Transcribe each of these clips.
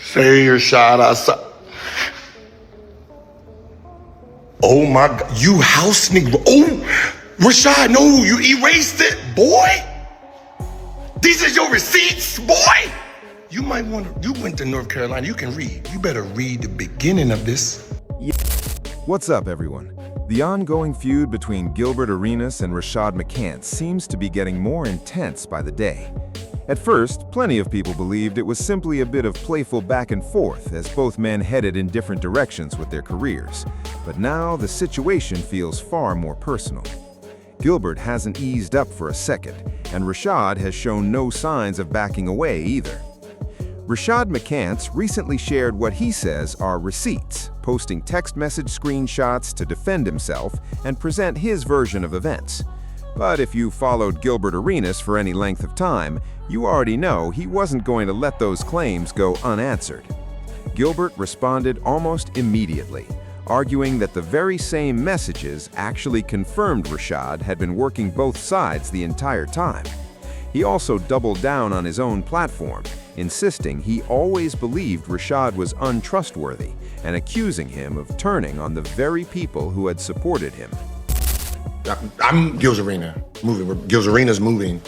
Say Rashad outside. Oh my God, you house nigga. Oh, Rashad, no, you erased it, boy. These are your receipts, boy. You might want to, you went to North Carolina, you can read. You better read the beginning of this. What's up, everyone? The ongoing feud between Gilbert Arenas and Rashad McCants seems to be getting more intense by the day. At first, plenty of people believed it was simply a bit of playful back and forth as both men headed in different directions with their careers. But now the situation feels far more personal. Gilbert hasn't eased up for a second, and Rashad has shown no signs of backing away either. Rashad McCants recently shared what he says are receipts, posting text message screenshots to defend himself and present his version of events. But if you followed Gilbert Arenas for any length of time, you already know he wasn't going to let those claims go unanswered. Gilbert responded almost immediately, arguing that the very same messages actually confirmed Rashad had been working both sides the entire time. He also doubled down on his own platform, insisting he always believed Rashad was untrustworthy and accusing him of turning on the very people who had supported him. I'm Gilbert Arenas moving. Gilbert Arenas moving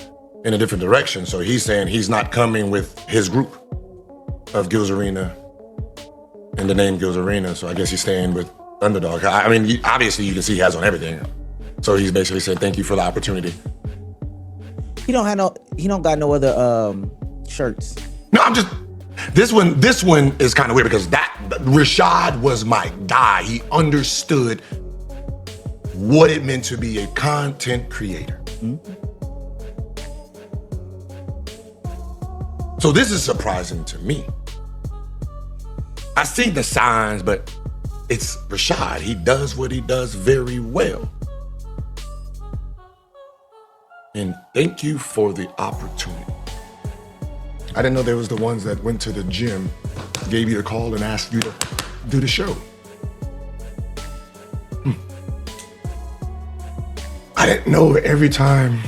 in a different direction, so he's saying he's not coming with his group of Gilbert Arenas and the name Gilbert Arenas. So I guess he's staying with Underdog. I mean, obviously you can see he has on everything. So he's basically said thank you for the opportunity. He don't got no other shirts. No, I'm just this one is kind of weird because Rashad was my guy. He understood what it meant to be a content creator. Mm-hmm. So this is surprising to me. I see the signs, but it's Rashad. He does what he does very well. And thank you for the opportunity. I didn't know there was the ones that went to the gym, gave you a call and asked you to do the show. I didn't know every time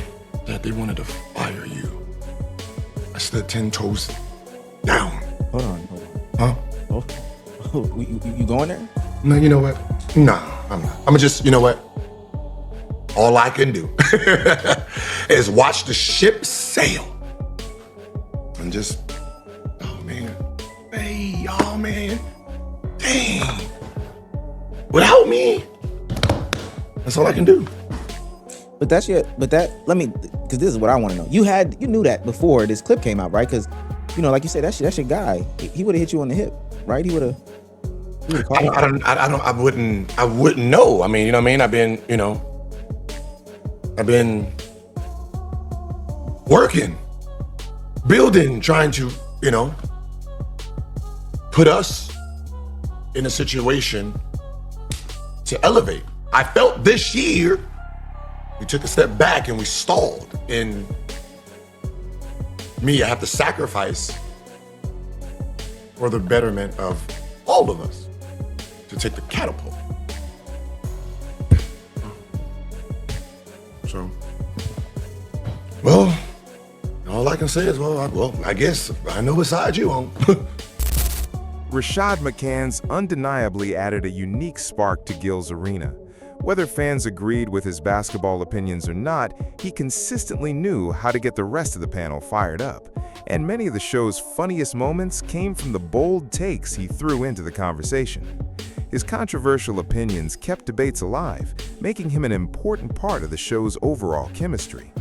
that they wanted to fire you, I stood 10 toes down. Hold on. Huh? Oh, you going there? No, you know what? No, I'm not. I'm just, you know what? All I can do is watch the ship sail and just, oh man, hey, oh man, dang. Without me, that's all I can do. Because this is what I want to know. You knew that before this clip came out, right? Because, like you said, that's your guy. He would have hit you on the hip, right? He would have called. I wouldn't know. I mean, you know what I mean? I've been working, building, trying to, put us in a situation to elevate. I felt this year we took a step back and we stalled. And I have to sacrifice for the betterment of all of us to take the catapult. So, well, all I can say is, I guess I know what side you on. Rashad McCants undeniably added a unique spark to Gil's arena. Whether fans agreed with his basketball opinions or not, he consistently knew how to get the rest of the panel fired up. And many of the show's funniest moments came from the bold takes he threw into the conversation. His controversial opinions kept debates alive, making him an important part of the show's overall chemistry.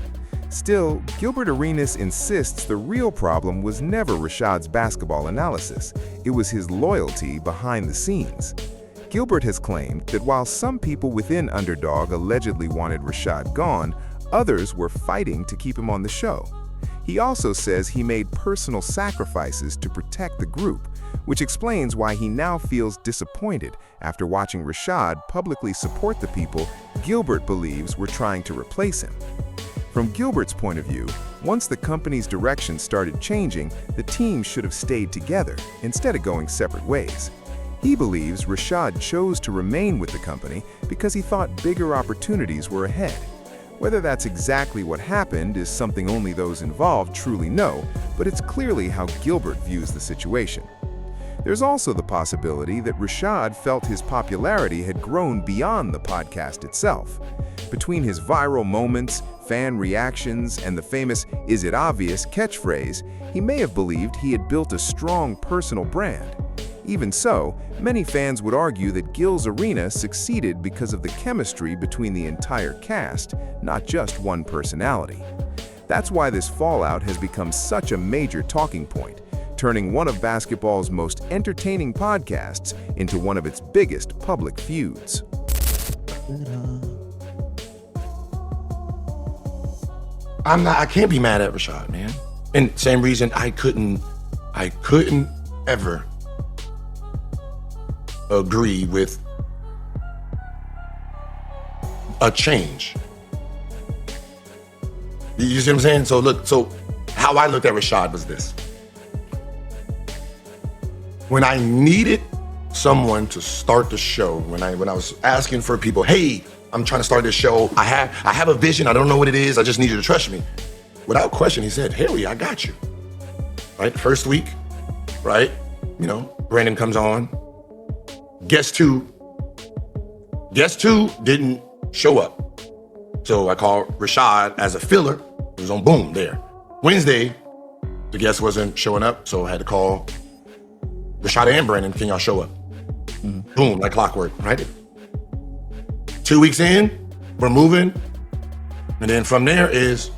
Still, Gilbert Arenas insists the real problem was never Rashad's basketball analysis. It was his loyalty behind the scenes. Gilbert has claimed that while some people within Underdog allegedly wanted Rashad gone, others were fighting to keep him on the show. He also says he made personal sacrifices to protect the group, which explains why he now feels disappointed after watching Rashad publicly support the people Gilbert believes were trying to replace him. From Gilbert's point of view, once the company's direction started changing, the team should have stayed together instead of going separate ways. He believes Rashad chose to remain with the company because he thought bigger opportunities were ahead. Whether that's exactly what happened is something only those involved truly know, but it's clearly how Gilbert views the situation. There's also the possibility that Rashad felt his popularity had grown beyond the podcast itself. Between his viral moments, fan reactions, and the famous "Is it obvious?" catchphrase, he may have believed he had built a strong personal brand. Even so, many fans would argue that Gil's Arena succeeded because of the chemistry between the entire cast, not just one personality. That's why this fallout has become such a major talking point, turning one of basketball's most entertaining podcasts into one of its biggest public feuds. I can't be mad at Rashad, man. And same reason I couldn't ever agree with a change. You see what I'm saying? So how I looked at Rashad was this. When I needed someone to start the show, when I was asking for people, hey, I'm trying to start this show. I have a vision. I don't know what it is. I just need you to trust me. Without question, he said, Harry, I got you. Right? First week, right? Brandon comes on. Guest two didn't show up. So I called Rashad as a filler. It was on boom there. Wednesday, the guest wasn't showing up, so I had to call Rashad and Brandon, can y'all show up? Boom, like clockwork, right? 2 weeks in, we're moving. And then from there is,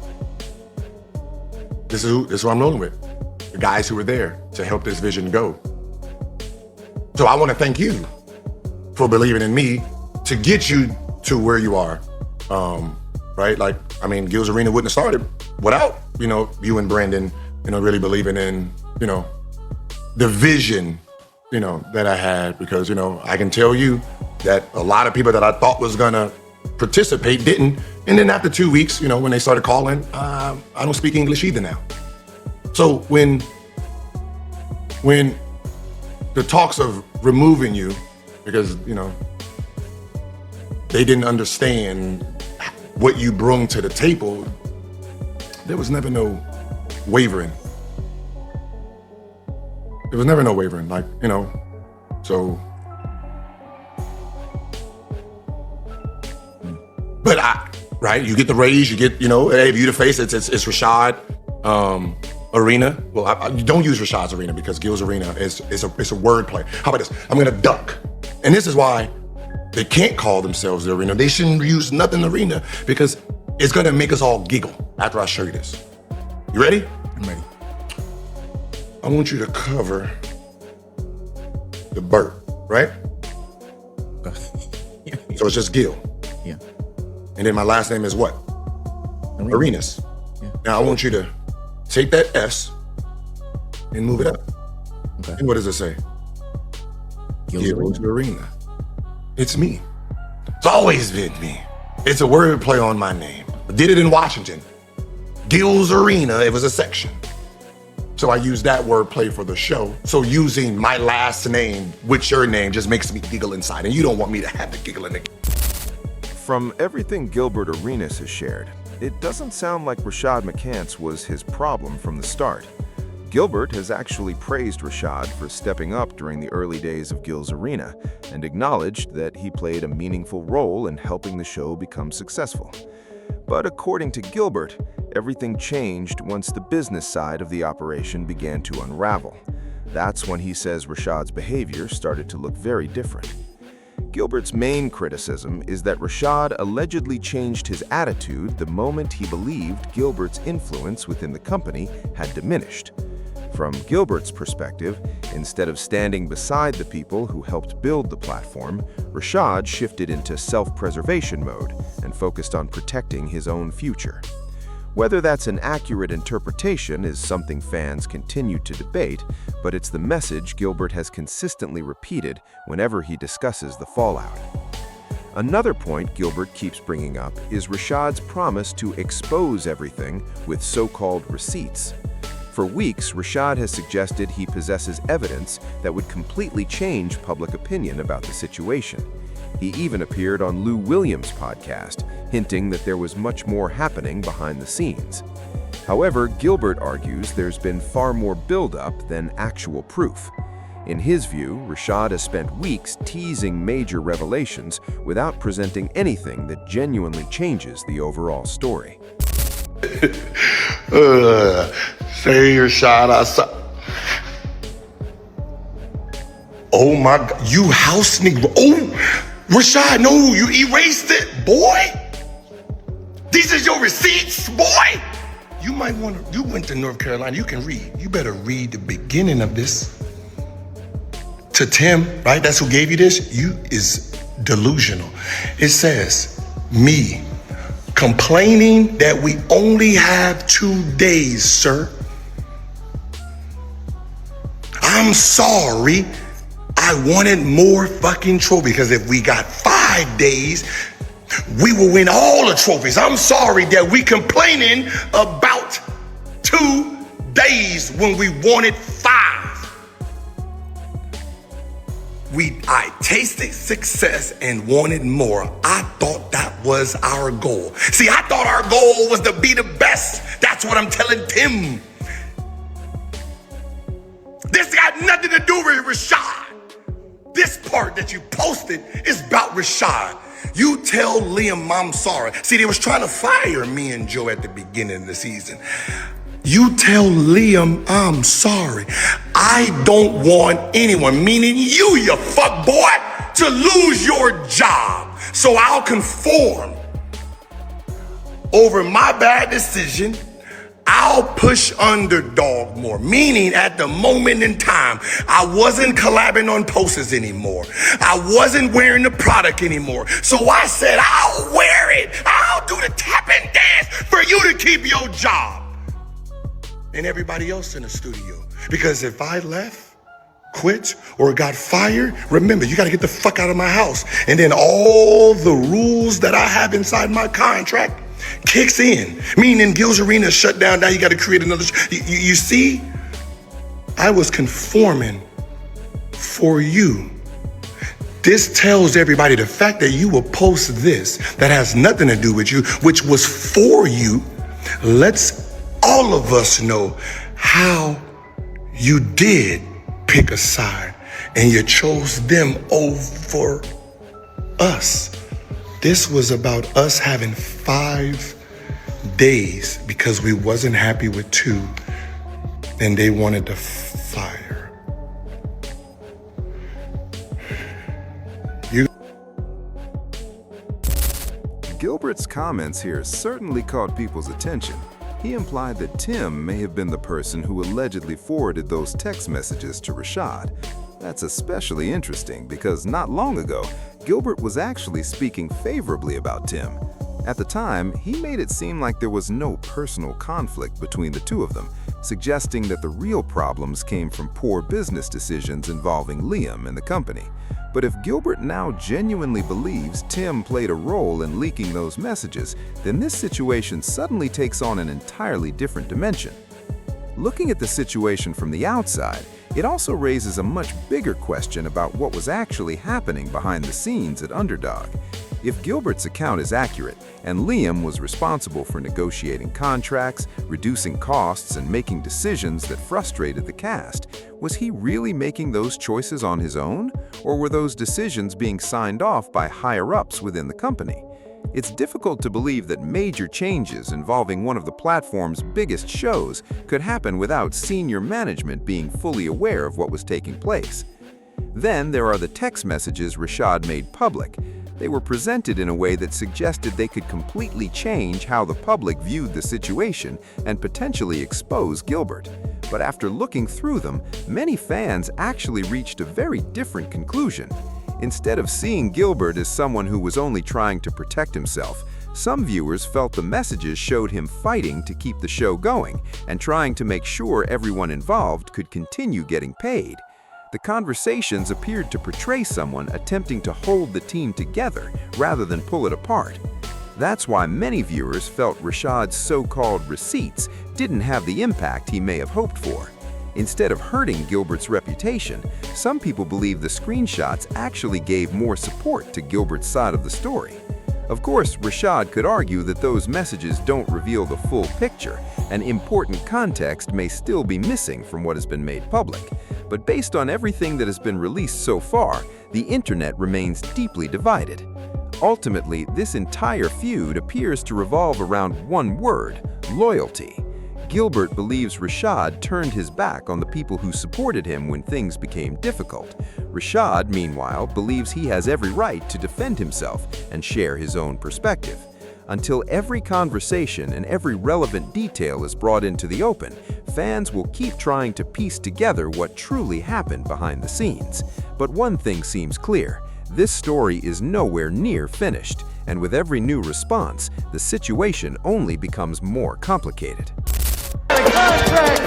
this is who I'm rolling with. The guys who were there to help this vision go. So I want to thank you for believing in me to get you to where you are, right? Gil's Arena wouldn't have started without, you and Brandon, really believing in, the vision, that I had, because, I can tell you that a lot of people that I thought was gonna participate didn't. And then after 2 weeks, when they started calling, I don't speak English either now. So when the talks of removing you, because, they didn't understand what you brought to the table, there was never no wavering. There was never no wavering, so. But right, you get the raise, you get, hey, view the face, it's Rashad Arena. Well, you don't use Rashad's Arena because Gil's Arena is a word play. How about this? I'm gonna duck. And this is why they can't call themselves the Arena. They shouldn't use nothing Arena, because it's gonna make us all giggle after I show you this. You ready? I'm ready. I want you to cover the bird, right? So it's just Gil. Yeah. And then my last name is what? Arenas. Yeah. Now I want you to take that S and move it up. Okay. And what does it say? Gil's Arena. It's me. It's always been me. It's a word play on my name. I did it in Washington. Gil's Arena, it was a section. So I used that word play for the show. So using my last name with your name just makes me giggle inside. And you don't want me to have the giggle in the... From everything Gilbert Arenas has shared, it doesn't sound like Rashad McCants was his problem from the start. Gilbert has actually praised Rashad for stepping up during the early days of Gil's Arena and acknowledged that he played a meaningful role in helping the show become successful. But according to Gilbert, everything changed once the business side of the operation began to unravel. That's when he says Rashad's behavior started to look very different. Gilbert's main criticism is that Rashad allegedly changed his attitude the moment he believed Gilbert's influence within the company had diminished. From Gilbert's perspective, instead of standing beside the people who helped build the platform, Rashad shifted into self-preservation mode and focused on protecting his own future. Whether that's an accurate interpretation is something fans continue to debate, but it's the message Gilbert has consistently repeated whenever he discusses the fallout. Another point Gilbert keeps bringing up is Rashad's promise to expose everything with so-called receipts. For weeks, Rashad has suggested he possesses evidence that would completely change public opinion about the situation. He even appeared on Lou Williams' podcast, hinting that there was much more happening behind the scenes. However, Gilbert argues there's been far more buildup than actual proof. In his view, Rashad has spent weeks teasing major revelations without presenting anything that genuinely changes the overall story. Say Rashad, I saw. Oh my God, you house nigga. Oh, Rashad, no, you erased it, boy. These are your receipts, boy. You might want to, you went to North Carolina, you can read. You better read the beginning of this. To Tim, right? That's who gave you this. You is delusional. It says, me complaining that we only have 2 days, sir. I'm sorry. I wanted more fucking trophies because if we got 5 days, we will win all the trophies. I'm sorry that we complaining about 2 days when we wanted 5. I tasted success and wanted more. I thought that was our goal. See, I thought our goal was to be the best. That's what I'm telling Tim. This got nothing to do with Rashad. This part that you posted is about Rashad. You tell Liam I'm sorry. See, they was trying to fire me and Joe at the beginning of the season. You tell Liam I'm sorry. I don't want anyone, meaning you fuck boy, to lose your job. So I'll conform. Over my bad decision, I'll push underdog more, meaning at the moment in time, I wasn't collabing on posters anymore. I wasn't wearing the product anymore. So I said, I'll wear it. I'll do the tap and dance for you to keep your job. And everybody else in the studio. Because if I left, quit, or got fired, remember, you got to get the fuck out of my house. And then all the rules that I have inside my contract kicks in. Meaning Gilbert Arenas shut down, now you got to create another. You see, I was conforming for you. This tells everybody the fact that you will post this that has nothing to do with you, which was for you, lets all of us know how you did pick a side and you chose them over us. This was about us having 5 days because we wasn't happy with 2 and they wanted to fire. Gilbert's comments here certainly caught people's attention. He implied that Tim may have been the person who allegedly forwarded those text messages to Rashad. That's especially interesting because not long ago, Gilbert was actually speaking favorably about Tim. At the time, he made it seem like there was no personal conflict between the two of them, suggesting that the real problems came from poor business decisions involving Liam and the company. But if Gilbert now genuinely believes Tim played a role in leaking those messages, then this situation suddenly takes on an entirely different dimension. Looking at the situation from the outside, it also raises a much bigger question about what was actually happening behind the scenes at Underdog. If Gilbert's account is accurate, and Liam was responsible for negotiating contracts, reducing costs, and making decisions that frustrated the cast, was he really making those choices on his own, or were those decisions being signed off by higher-ups within the company? It's difficult to believe that major changes involving one of the platform's biggest shows could happen without senior management being fully aware of what was taking place. Then there are the text messages Rashad made public. They were presented in a way that suggested they could completely change how the public viewed the situation and potentially expose Gilbert. But after looking through them, many fans actually reached a very different conclusion. Instead of seeing Gilbert as someone who was only trying to protect himself, some viewers felt the messages showed him fighting to keep the show going and trying to make sure everyone involved could continue getting paid. The conversations appeared to portray someone attempting to hold the team together rather than pull it apart. That's why many viewers felt Rashad's so-called receipts didn't have the impact he may have hoped for. Instead of hurting Gilbert's reputation, some people believe the screenshots actually gave more support to Gilbert's side of the story. Of course, Rashad could argue that those messages don't reveal the full picture, and important context may still be missing from what has been made public. But based on everything that has been released so far, the internet remains deeply divided. Ultimately, this entire feud appears to revolve around one word: loyalty. Gilbert believes Rashad turned his back on the people who supported him when things became difficult. Rashad, meanwhile, believes he has every right to defend himself and share his own perspective. Until every conversation and every relevant detail is brought into the open, fans will keep trying to piece together what truly happened behind the scenes. But one thing seems clear: this story is nowhere near finished, and with every new response, the situation only becomes more complicated. Contract.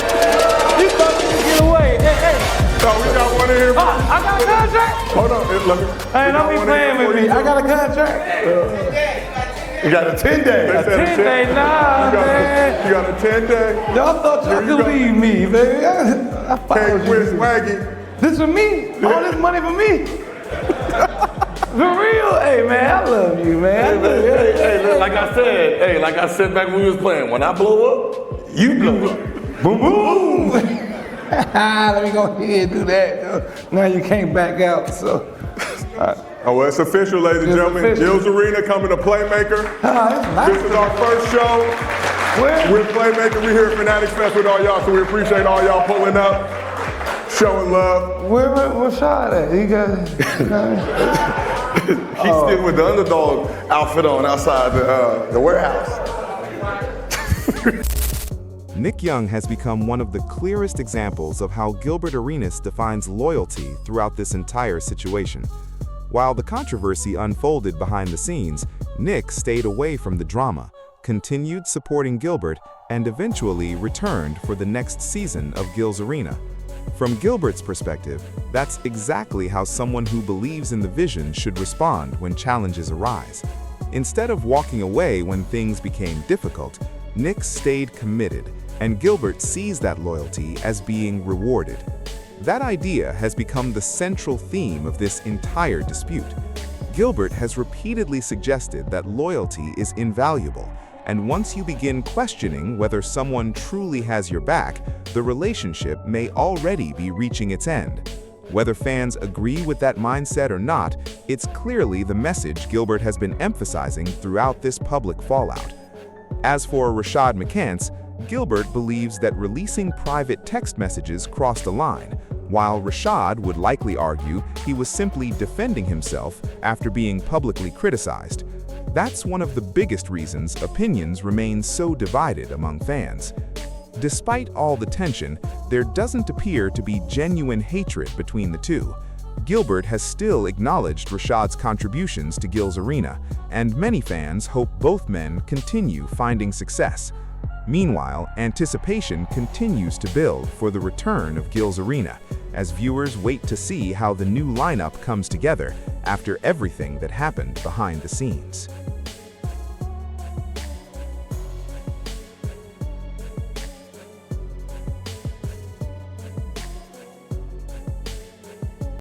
You thought you could get away. Hey. So we got one in here. I got a contract. Hold on. Let me. Hey, don't be playing with me. I got a contract. You got a 10-day. A 10-day, nah, man. You got a 10-day. Y'all thought y'all could leave me, man. I Hey, followed Chris you. Swaggy. This for me? All this money for me? For real? Hey, man, I love you, man. Hey, like I said back when we was playing, when I blow up, you blow up. Boom, boom. Let me go ahead and do that. Now you can't back out, so. Oh, well, it's official, ladies and It's gentlemen. official. Gilbert Arenas coming to Playmaker. It's nice. This is our first show. Where? We're Playmaker. We're here at Fanatics Fest with all y'all, so we appreciate all y'all pulling up, showing love. Where Rashad at? He got. He's still with the underdog outfit on outside the warehouse. Nick Young has become one of the clearest examples of how Gilbert Arenas defines loyalty throughout this entire situation. While the controversy unfolded behind the scenes, Nick stayed away from the drama, continued supporting Gilbert, and eventually returned for the next season of Gil's Arena. From Gilbert's perspective, that's exactly how someone who believes in the vision should respond when challenges arise. Instead of walking away when things became difficult, Nick stayed committed, and Gilbert sees that loyalty as being rewarded. That idea has become the central theme of this entire dispute. Gilbert has repeatedly suggested that loyalty is invaluable, and once you begin questioning whether someone truly has your back, the relationship may already be reaching its end. Whether fans agree with that mindset or not, it's clearly the message Gilbert has been emphasizing throughout this public fallout. As for Rashad McCants, Gilbert believes that releasing private text messages crossed a line, while Rashad would likely argue he was simply defending himself after being publicly criticized. That's one of the biggest reasons opinions remain so divided among fans. Despite all the tension, there doesn't appear to be genuine hatred between the two. Gilbert has still acknowledged Rashad's contributions to Gil's Arena, and many fans hope both men continue finding success. Meanwhile, anticipation continues to build for the return of Gil's Arena, as viewers wait to see how the new lineup comes together after everything that happened behind the scenes.